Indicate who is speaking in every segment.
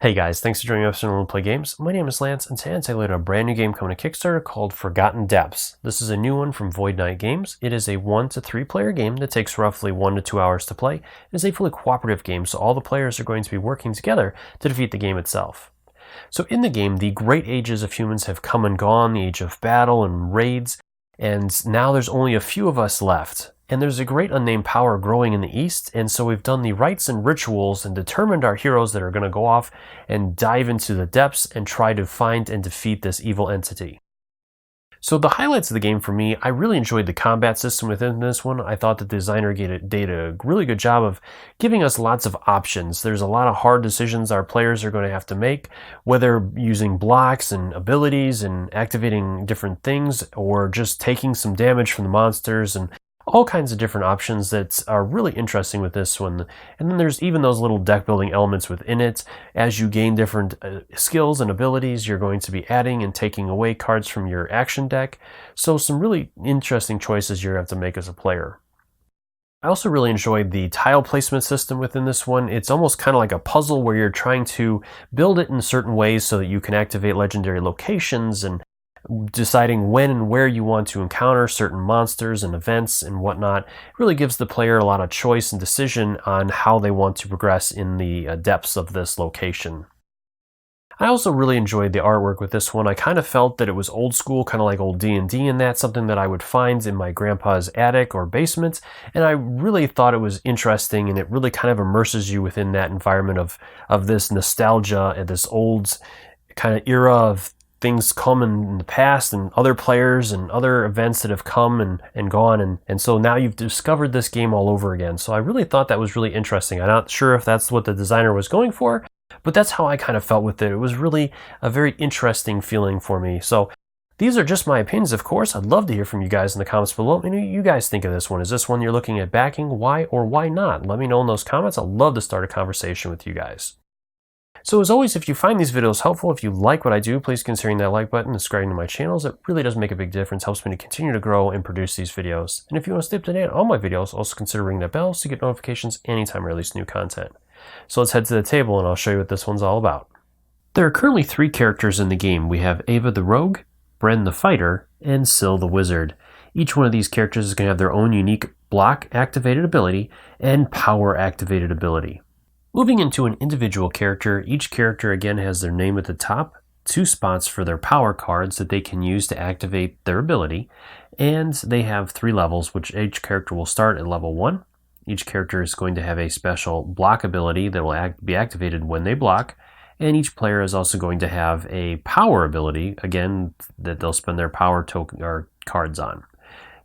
Speaker 1: Hey guys, thanks for joining us on Role Play Games. My name is Lance, and today I'm taking a look at a brand new game coming to Kickstarter called Forgotten Depths. This is a new one from Void Knight Games. It is a 1 to 3 player game that takes roughly 1 to 2 hours to play. It is a fully cooperative game, so all the players are going to be working together to defeat the game itself. So in the game, the great ages of humans have come and gone, the age of battle and raids, and now there's only a few of us left. And there's a great unnamed power growing in the east, and so we've done the rites and rituals and determined our heroes that are going to go off and dive into the depths and try to find and defeat this evil entity. So the highlights of the game for me, I really enjoyed the combat system within this one. I thought the designer did a really good job of giving us lots of options. There's a lot of hard decisions our players are going to have to make, whether using blocks and abilities and activating different things, or just taking some damage from the monsters, and all kinds of different options that are really interesting with this one. And then there's even those little deck building elements within it. As you gain different skills and abilities, you're going to be adding and taking away cards from your action deck. So some really interesting choices you have to make as a player. I also really enjoyed the tile placement system within this one. It's almost kind of like a puzzle where you're trying to build it in certain ways so that you can activate legendary locations and deciding when and where you want to encounter certain monsters and events and whatnot. It really gives the player a lot of choice and decision on how they want to progress in the depths of this location. I also really enjoyed the artwork with this one. I kind of felt that it was old school, kind of like old D&D, and that's something that I would find in my grandpa's attic or basement, and I really thought it was interesting, and it really kind of immerses you within that environment of this nostalgia and this old kind of era of things come in the past and other players and other events that have come and gone. And so now you've discovered this game all over again. So I really thought that was really interesting. I'm not sure if that's what the designer was going for, but that's how I kind of felt with it. It was really a very interesting feeling for me. So these are just my opinions, of course. I'd love to hear from you guys in the comments below. Let me know what you guys think of this one. Is this one you're looking at backing? Why or why not? Let me know in those comments. I'd love to start a conversation with you guys. So as always, if you find these videos helpful, if you like what I do, please consider hitting that like button and subscribing to my channels. It really does make a big difference, helps me to continue to grow and produce these videos. And if you want to stay up to date on all my videos, also consider ringing that bell so you get notifications anytime I release new content. So let's head to the table and I'll show you what this one's all about. There are currently 3 characters in the game. We have Ava the Rogue, Bren the Fighter, and Syl the Wizard. Each one of these characters is going to have their own unique block activated ability and power activated ability. Moving into an individual character, each character again has their name at the top, 2 spots for their power cards that they can use to activate their ability, and they have 3 levels, which each character will start at level 1. Each character is going to have a special block ability that will be activated when they block, and each player is also going to have a power ability, again, that they'll spend their power token or cards on.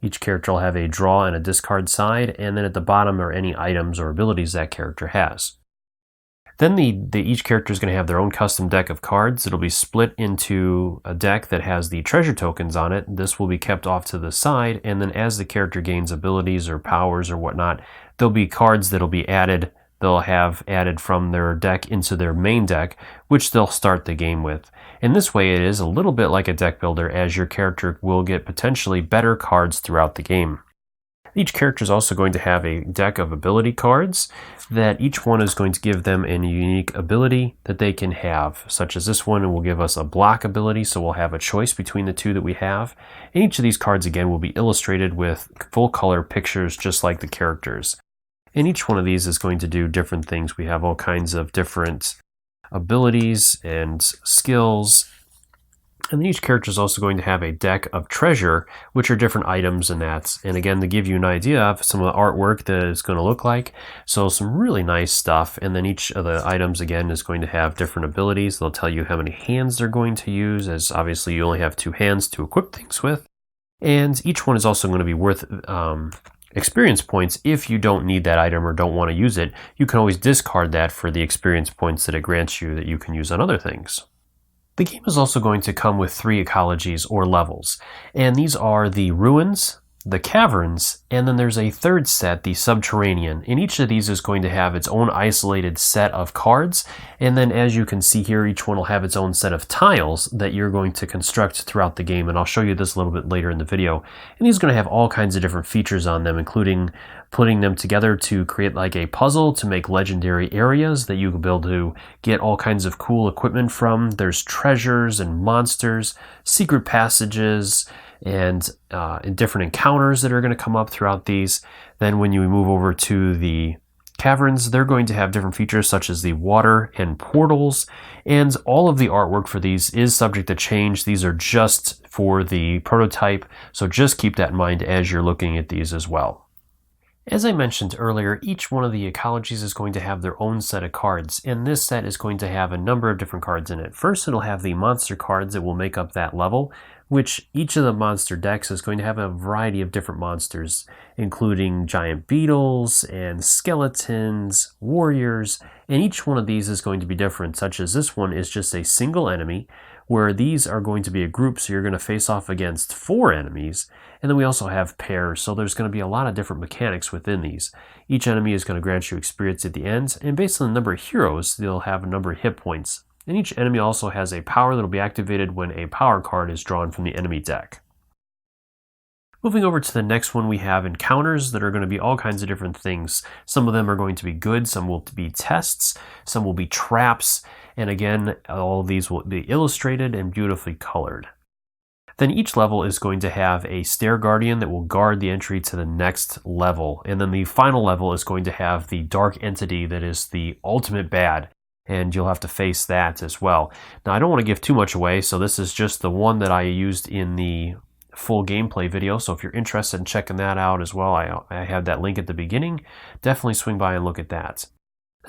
Speaker 1: Each character will have a draw and a discard side, and then at the bottom are any items or abilities that character has. Then each character is going to have their own custom deck of cards. It'll be split into a deck that has the treasure tokens on it. This will be kept off to the side, and then as the character gains abilities or powers or whatnot, there'll be cards that'll be added. They'll have added from their deck into their main deck, which they'll start the game with. In this way, it is a little bit like a deck builder, as your character will get potentially better cards throughout the game. Each character is also going to have a deck of ability cards that each one is going to give them a unique ability that they can have, such as this one will give us a block ability, so we'll have a choice between the 2 that we have. And each of these cards again will be illustrated with full color pictures just like the characters. And each one of these is going to do different things. We have all kinds of different abilities and skills. And then each character is also going to have a deck of treasure, which are different items and that. And again, to give you an idea of some of the artwork that it's going to look like. So some really nice stuff. And then each of the items, again, is going to have different abilities. They'll tell you how many hands they're going to use, as obviously you only have 2 hands to equip things with. And each one is also going to be worth experience points. If you don't need that item or don't want to use it, you can always discard that for the experience points that it grants you that you can use on other things. The game is also going to come with 3 ecologies or levels, and these are the ruins, the caverns, and then there's a third set, the subterranean. And each of these is going to have its own isolated set of cards, and then as you can see here, each one will have its own set of tiles that you're going to construct throughout the game, and I'll show you this a little bit later in the video. And these are going to have all kinds of different features on them, including putting them together to create like a puzzle to make legendary areas that you can be able to get all kinds of cool equipment from. There's treasures and monsters, secret passages, and different encounters that are going to come up throughout these. Then when you move over to the caverns, they're going to have different features such as the water and portals, and all of the artwork for these is subject to change. These are just for the prototype, so just keep that in mind as you're looking at these as well. As I mentioned earlier, each one of the ecologies is going to have their own set of cards, and this set is going to have a number of different cards in it. First, it'll have the monster cards that will make up that level, which each of the monster decks is going to have a variety of different monsters, including giant beetles and skeletons, warriors, and each one of these is going to be different, such as this one is just a single enemy, where these are going to be a group, so you're going to face off against 4 enemies, and then we also have pairs, so there's going to be a lot of different mechanics within these. Each enemy is going to grant you experience at the end, and based on the number of heroes, they'll have a number of hit points. And each enemy also has a power that will be activated when a power card is drawn from the enemy deck. Moving over to the next one, we have encounters that are going to be all kinds of different things. Some of them are going to be good, some will be tests, some will be traps, and again, all of these will be illustrated and beautifully colored. Then each level is going to have a stair guardian that will guard the entry to the next level. And then the final level is going to have the dark entity that is the ultimate bad, and you'll have to face that as well. Now, I don't want to give too much away, so this is just the one that I used in the full gameplay video, so if you're interested in checking that out as well, I have that link at the beginning. Definitely swing by and look at that.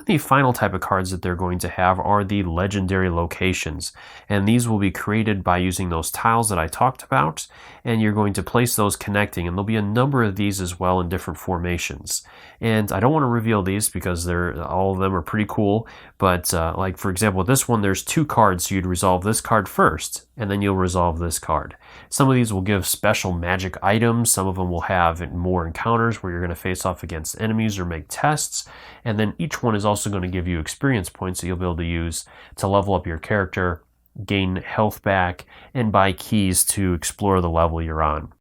Speaker 1: The final type of cards that they're going to have are the legendary locations, and these will be created by using those tiles that I talked about, and you're going to place those connecting, and there'll be a number of these as well in different formations. And I don't want to reveal these because all of them are pretty cool, but like for example with this one, there's 2 cards, so you'd resolve this card first, and then you'll resolve this card. Some of these will give special magic items, some of them will have more encounters where you're going to face off against enemies or make tests, and then each one is also going to give you experience points that you'll be able to use to level up your character, gain health back, and buy keys to explore the level you're on.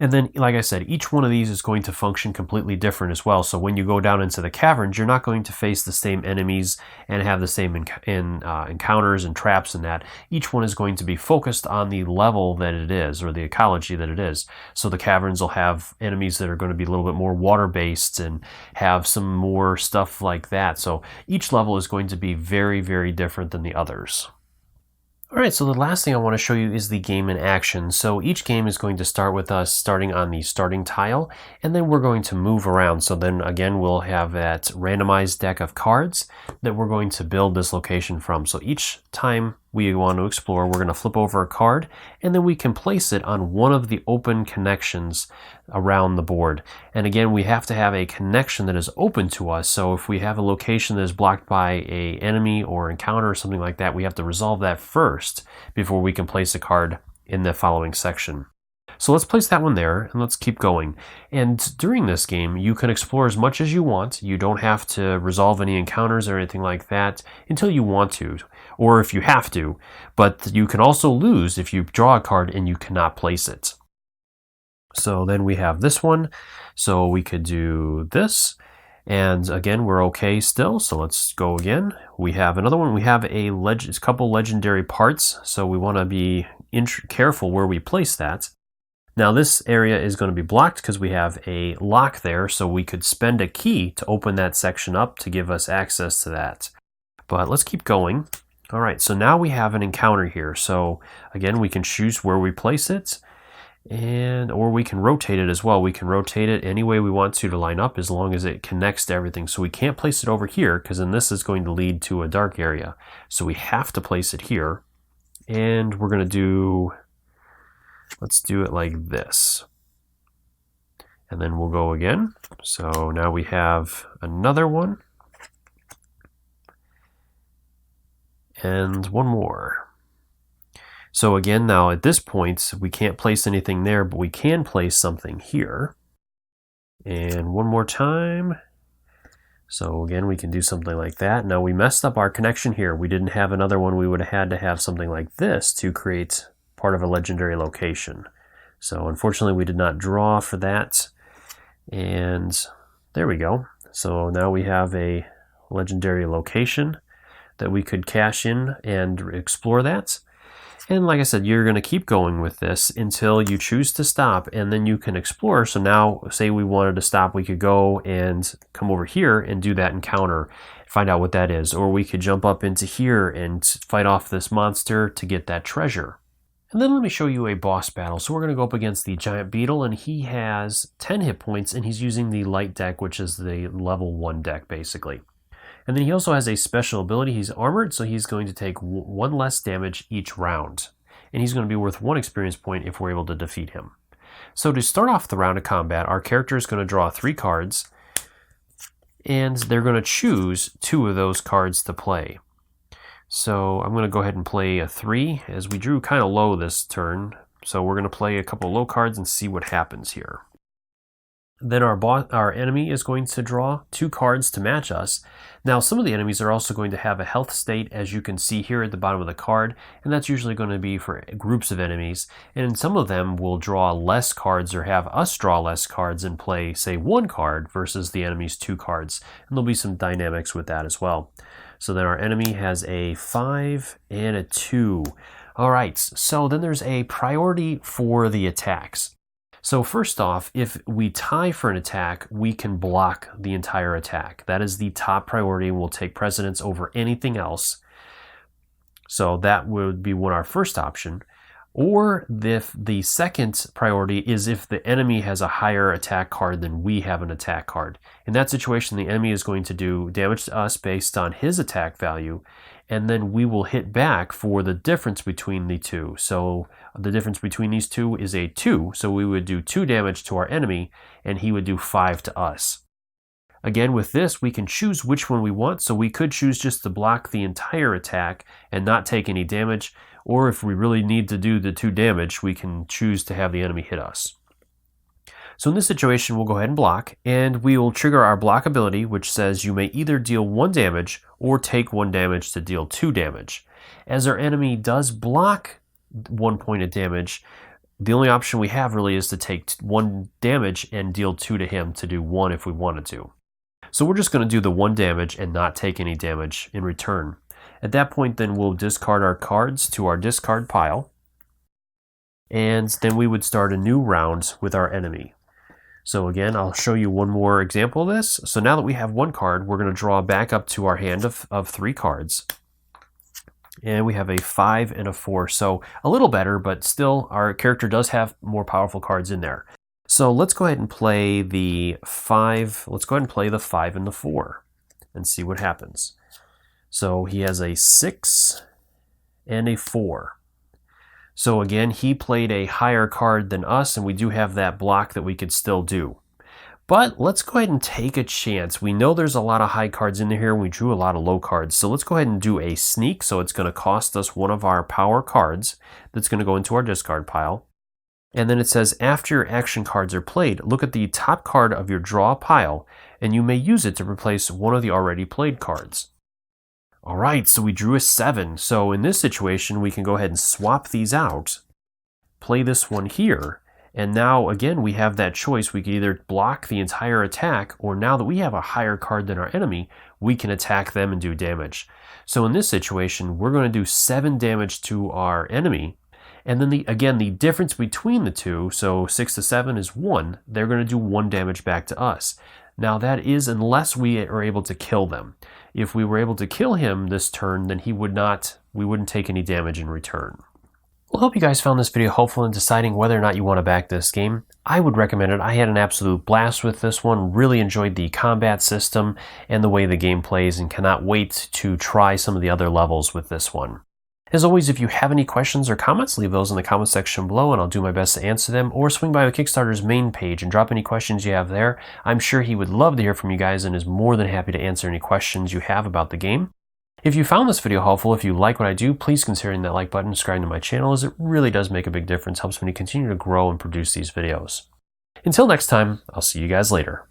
Speaker 1: And then, like I said, each one of these is going to function completely different as well. So when you go down into the caverns, you're not going to face the same enemies and have the same encounters and traps and that. Each one is going to be focused on the level that it is, or the ecology that it is. So the caverns will have enemies that are going to be a little bit more water-based and have some more stuff like that. So each level is going to be very, very different than the others. Alright, so the last thing I want to show you is the game in action. So each game is going to start with us starting on the starting tile, and then we're going to move around. So then again, we'll have that randomized deck of cards that we're going to build this location from. So each time we want to explore, we're going to flip over a card, and then we can place it on one of the open connections around the board. And again, we have to have a connection that is open to us. So if we have a location that is blocked by an enemy or encounter or something like that, we have to resolve that first before we can place a card in the following section. So let's place that one there, and let's keep going. And during this game, you can explore as much as you want. You don't have to resolve any encounters or anything like that until you want to, or if you have to. But you can also lose if you draw a card and you cannot place it. So then we have this one. So we could do this. And again, we're okay still, so let's go again. We have another one. We have a couple legendary parts, so we want to be careful where we place that. Now this area is going to be blocked because we have a lock there, so we could spend a key to open that section up to give us access to that. But let's keep going. All right, so now we have an encounter here. So again, we can choose where we place it, or we can rotate it as well. We can rotate it any way we want to line up as long as it connects to everything. So we can't place it over here because then this is going to lead to a dark area. So we have to place it here, and we're going to do... Let's do it like this. And then we'll go again. So now we have another one. And one more. So again, now at this point, we can't place anything there, but we can place something here. And one more time. So again, we can do something like that. Now we messed up our connection here. We didn't have another one. We would have had to have something like this to create part of a legendary location. So unfortunately we did not draw for that. And there we go. So now we have a legendary location that we could cash in and explore that. And like I said, you're going to keep going with this until you choose to stop, and then you can explore. So now, say we wanted to stop, we could go and come over here and do that encounter, find out what that is. Or we could jump up into here and fight off this monster to get that treasure. And then let me show you a boss battle. So we're going to go up against the giant beetle, and he has 10 hit points, and he's using the light deck, which is the level 1 deck, basically. And then he also has a special ability. He's armored, so he's going to take 1 less damage each round. And he's going to be worth 1 experience point if we're able to defeat him. So to start off the round of combat, our character is going to draw 3 cards, and they're going to choose 2 of those cards to play. So I'm going to go ahead and play a 3, as we drew kind of low this turn. So we're going to play a couple low cards and see what happens here. Then our enemy is going to draw 2 cards to match us. Now some of the enemies are also going to have a health state, as you can see here at the bottom of the card, and that's usually going to be for groups of enemies. And some of them will draw less cards or have us draw less cards and play, say, 1 card versus the enemy's 2 cards. And there'll be some dynamics with that as well. So then our enemy has a 5 and a 2. All right, so then there's a priority for the attacks. So first off, if we tie for an attack, we can block the entire attack. That is the top priority and will take precedence over anything else. So that would be our first option. Or if the second priority is if the enemy has a higher attack card than we have an attack card. In that situation, the enemy is going to do damage to us based on his attack value, and then we will hit back for the difference between the 2. So the difference between these 2 is a 2, so we would do 2 damage to our enemy, and he would do 5 to us. Again, with this, we can choose which one we want, so we could choose just to block the entire attack and not take any damage, or if we really need to do the 2 damage, we can choose to have the enemy hit us. So in this situation, we'll go ahead and block, and we will trigger our block ability, which says you may either deal 1 damage or take 1 damage to deal 2 damage. As our enemy does block 1 point of damage, the only option we have really is to take 1 damage and deal 2 to him to do 1 if we wanted to. So we're just going to do the 1 damage and not take any damage in return. At that point, then we'll discard our cards to our discard pile, and then we would start a new round with our enemy. So again, I'll show you one more example of this. So now that we have 1 card, we're going to draw back up to our hand of 3 cards. And we have a 5 and a 4. So a little better, but still our character does have more powerful cards in there. So let's go ahead and play the 5. Let's go ahead and play the 5 and the 4 and see what happens. So he has a 6 and a 4. So again, he played a higher card than us, and we do have that block that we could still do. But let's go ahead and take a chance. We know there's a lot of high cards in here, and we drew a lot of low cards. So let's go ahead and do a sneak. So it's going to cost us 1 of our power cards that's going to go into our discard pile. And then it says, after your action cards are played, look at the top card of your draw pile, and you may use it to replace 1 of the already played cards. All right, so we drew a 7. So in this situation, we can go ahead and swap these out, play this one here, and now again, we have that choice. We can either block the entire attack, or now that we have a higher card than our enemy, we can attack them and do damage. So in this situation, we're going to do 7 damage to our enemy. And then again, the difference between the 2, so 6 to 7 is 1, they're going to do 1 damage back to us. Now that is unless we are able to kill them. If we were able to kill him this turn, then we wouldn't take any damage in return. Well, I hope you guys found this video helpful in deciding whether or not you want to back this game. I would recommend it. I had an absolute blast with this one, really enjoyed the combat system and the way the game plays, and cannot wait to try some of the other levels with this one. As always, if you have any questions or comments, leave those in the comment section below and I'll do my best to answer them, or swing by the Kickstarter's main page and drop any questions you have there. I'm sure he would love to hear from you guys and is more than happy to answer any questions you have about the game. If you found this video helpful, if you like what I do, please consider hitting that like button and subscribing to my channel, as it really does make a big difference, helps me to continue to grow and produce these videos. Until next time, I'll see you guys later.